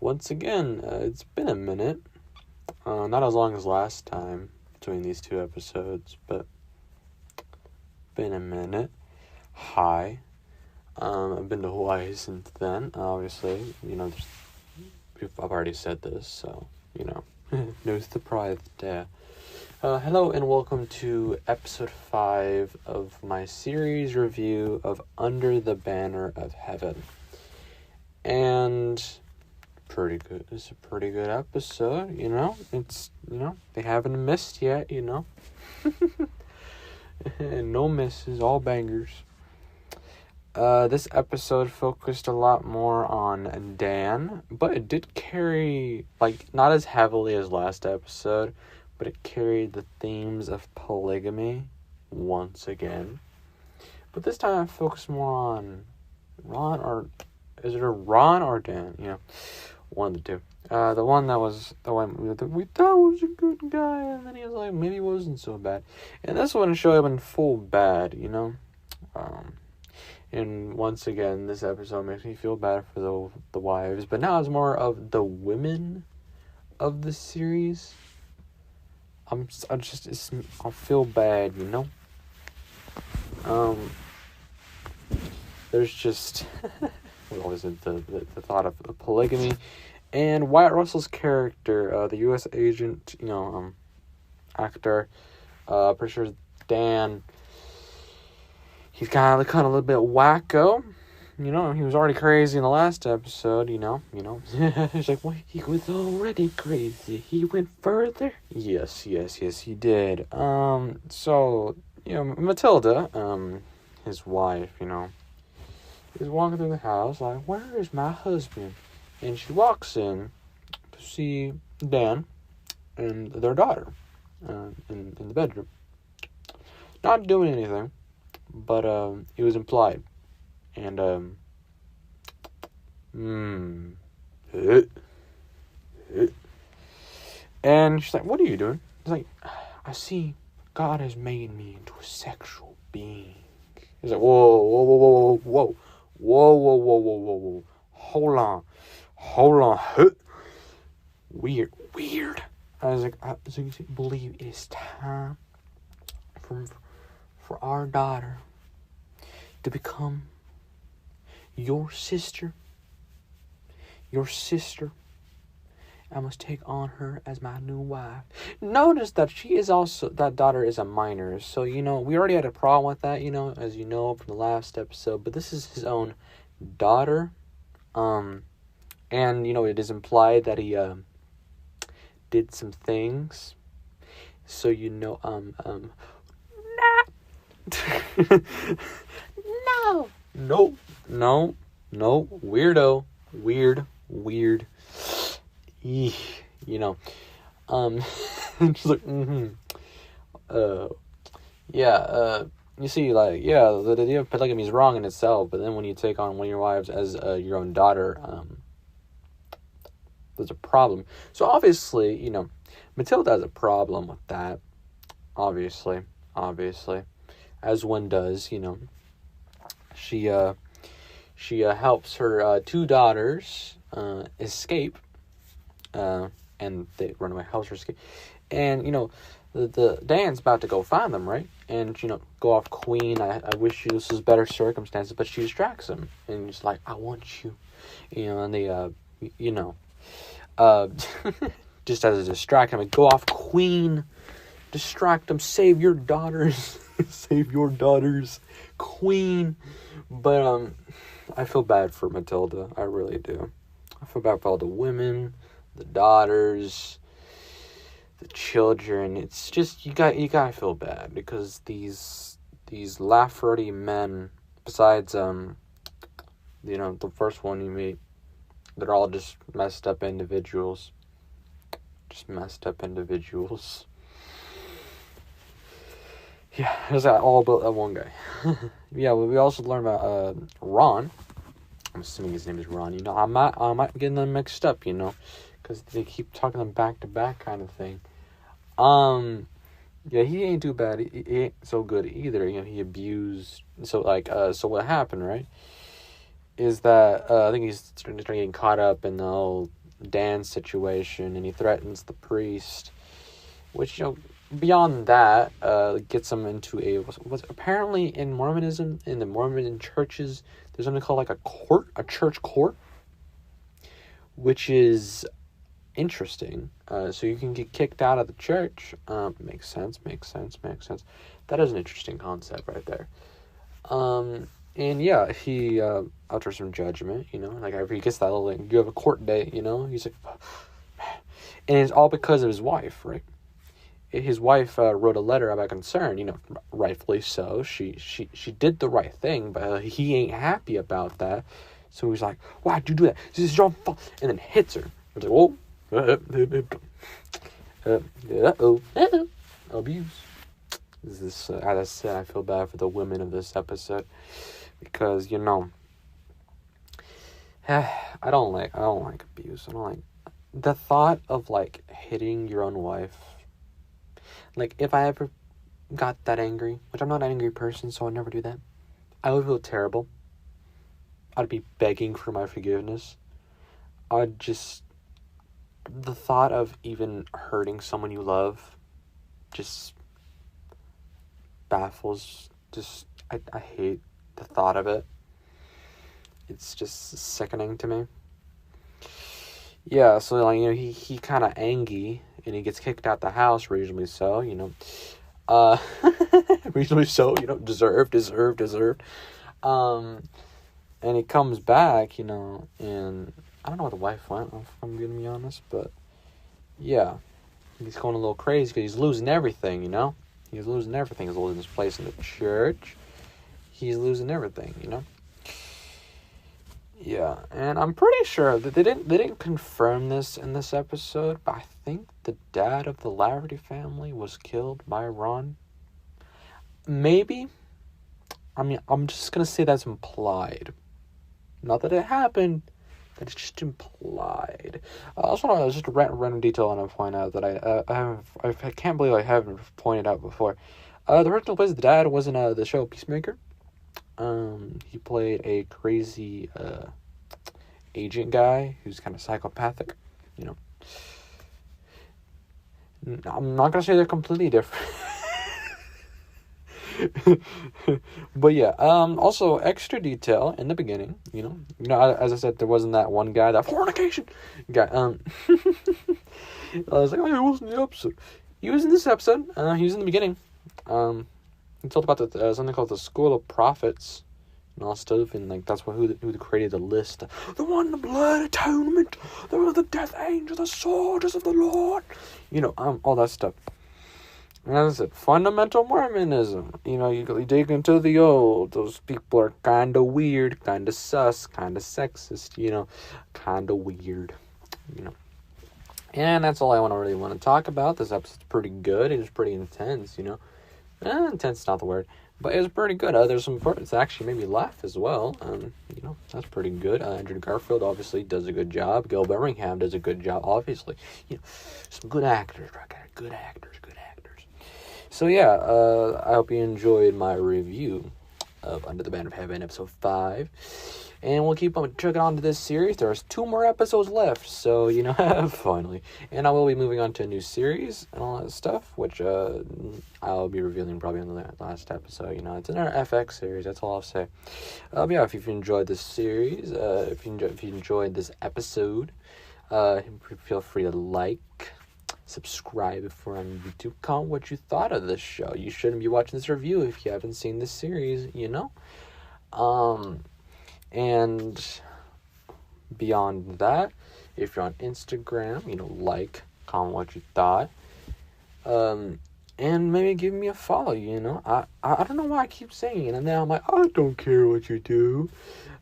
Once again, it's been a minute. Not as long as last time between these two episodes, but been a minute. Hi. I've been to Hawaii since then, obviously. I've already said this, so, no surprise there. Hello and welcome to episode 5 of my series review of Under the Banner of Heaven. And pretty good. It's a pretty good episode, It's, they haven't missed yet, And no misses, all bangers. This episode focused a lot more on Dan, but it did carry, not as heavily as last episode, but it carried the themes of polygamy once again. But this time I focused more on Ron, or is it Ron or Dan? One of the two. The one that we thought was a good guy, and then he was like, maybe he wasn't so bad. And this one showed him in full bad, And once again, this episode makes me feel bad for the wives, but now it's more of the women of the series. I feel bad, There's just what was it? The thought of polygamy, and Wyatt Russell's character, the U.S. agent, actor. Pretty sure Dan. He's kind of a little bit wacko, He was already crazy in the last episode, He's like, well, he was already crazy. He went further. Yes, he did. So, Matilda, his wife, is walking through the house like, where is my husband? And she walks in to see Dan and their daughter in the bedroom. Not doing anything. But it was implied. And and she's like, what are you doing? He's like, I see God has made me into a sexual being. He's like, whoa. Hold on. Weird. I was like, so you believe it's time for our daughter to become your sister. I must take on her as my new wife. Notice that that daughter is a minor. So, we already had a problem with that, as you know from the last episode. But this is his own daughter. And, it is implied that he did some things. So, No. Weirdo. Weird. Eek. Just like, you see, the idea of polygamy is wrong in itself, but then when you take on one of your wives as your own daughter, there's a problem. So obviously, Matilda has a problem with that. Obviously. As one does, she helps her 2 daughters escape, and they run away, helps her escape, and the Dan's about to go find them, right? And go off Queen. I wish this was better circumstances, but she distracts him, and he's like, I want you, and they just as a distraction, go off Queen. Distract them, save your daughters, Queen. But I feel bad for Matilda. I really do. I feel bad for all the women, the daughters, the children. It's just you gotta feel bad because these Lafferty men, besides the first one you meet, they're all just messed up individuals. Yeah, it's all about that one guy. Yeah, we also learned about Ron. I'm assuming his name is Ron. I might be getting them mixed up, because they keep talking them back to back kind of thing. Yeah, he ain't too bad. He ain't so good either. He abused. So what happened, right? is that I think he's starting getting caught up in the whole dance situation, and he threatens the priest, which, beyond that, gets him into what's apparently in Mormonism, in the Mormon churches, there's something called like a church court, which is interesting. So you can get kicked out of the church. Makes sense. That is an interesting concept right there. And yeah, he utters some judgment, like after he gets that little, like, you have a court date, he's like, and it's all because of his wife, right? His wife wrote a letter about concern, rightfully so. She did the right thing, but he ain't happy about that. So he's like, why'd you do that? This is your fault. And then hits her. It's like, whoa. Abuse. This, as I said, I feel bad for the women of this episode. Because, I don't like abuse. I don't like the thought of, like, hitting your own wife. Like, if I ever got that angry, which I'm not an angry person, so I'll never do that, I would feel terrible. I'd be begging for my forgiveness. The thought of even hurting someone you love just baffles, I hate the thought of it. It's just sickening to me. Yeah, so, like, he kind of angry, and he gets kicked out the house, reasonably so, reasonably so, deserved. And he comes back, and I don't know where the wife went, if I'm going to be honest, but yeah, he's going a little crazy because he's losing everything, He's losing everything. He's losing his place in the church. He's losing everything, Yeah, and I'm pretty sure that they didn't confirm this in this episode, but I think the dad of the Laverty family was killed by Ron. Maybe. I mean, I'm just gonna say that's implied. Not that it happened, but it's just implied. I also want to just a random detail I want to point out that I can't believe I haven't pointed out before. The original voice of the dad was in the show Peacemaker. He played a crazy agent guy who's kind of psychopathic, I'm not gonna say they're completely different. But yeah, also extra detail in the beginning, as I said, there wasn't that one guy, that fornication guy, I was like, oh, he was in the episode. He was in this episode, he was in the beginning. He told about something called the School of Prophets and all stuff, and like that's who created the list. The one, the blood atonement, the death angel, the soldiers of the Lord, all that stuff. And as I said, fundamental Mormonism. You dig into the old. Those people are kind of weird, kind of sus, kind of sexist. Kind of weird. And that's all I really want to talk about. This episode's pretty good. It was pretty intense. Intense is not the word, but it was pretty good. There's some parts that actually made me laugh as well. That's pretty good. Andrew Garfield obviously does a good job. Gil Birmingham does a good job, obviously. Some good actors, right? Good actors. So yeah, I hope you enjoyed my review of Under the Banner of Heaven, episode 5. And we'll keep on chugging on to this series. There's 2 more episodes left, so, finally. And I will be moving on to a new series and all that stuff, which I'll be revealing probably in the last episode. It's in our FX series, that's all I'll say. Yeah, if you've enjoyed this series, if you enjoyed this episode, feel free to like, subscribe if we're on YouTube. Comment what you thought of this show. You shouldn't be watching this review if you haven't seen this series, And beyond that, if you're on Instagram, like, comment what you thought. And maybe give me a follow, I don't know why I keep saying it, and then I'm like, I don't care what you do.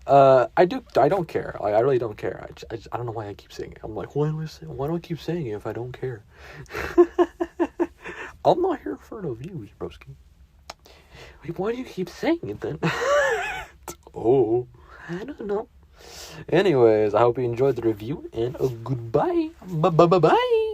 I don't care. Like, I really don't care. I don't know why I keep saying it. I'm like, why do I keep saying it if I don't care? I'm not here for the views, broski. Wait, why do you keep saying it then? Oh, I don't know. Anyways, I hope you enjoyed the review, and goodbye. Bye.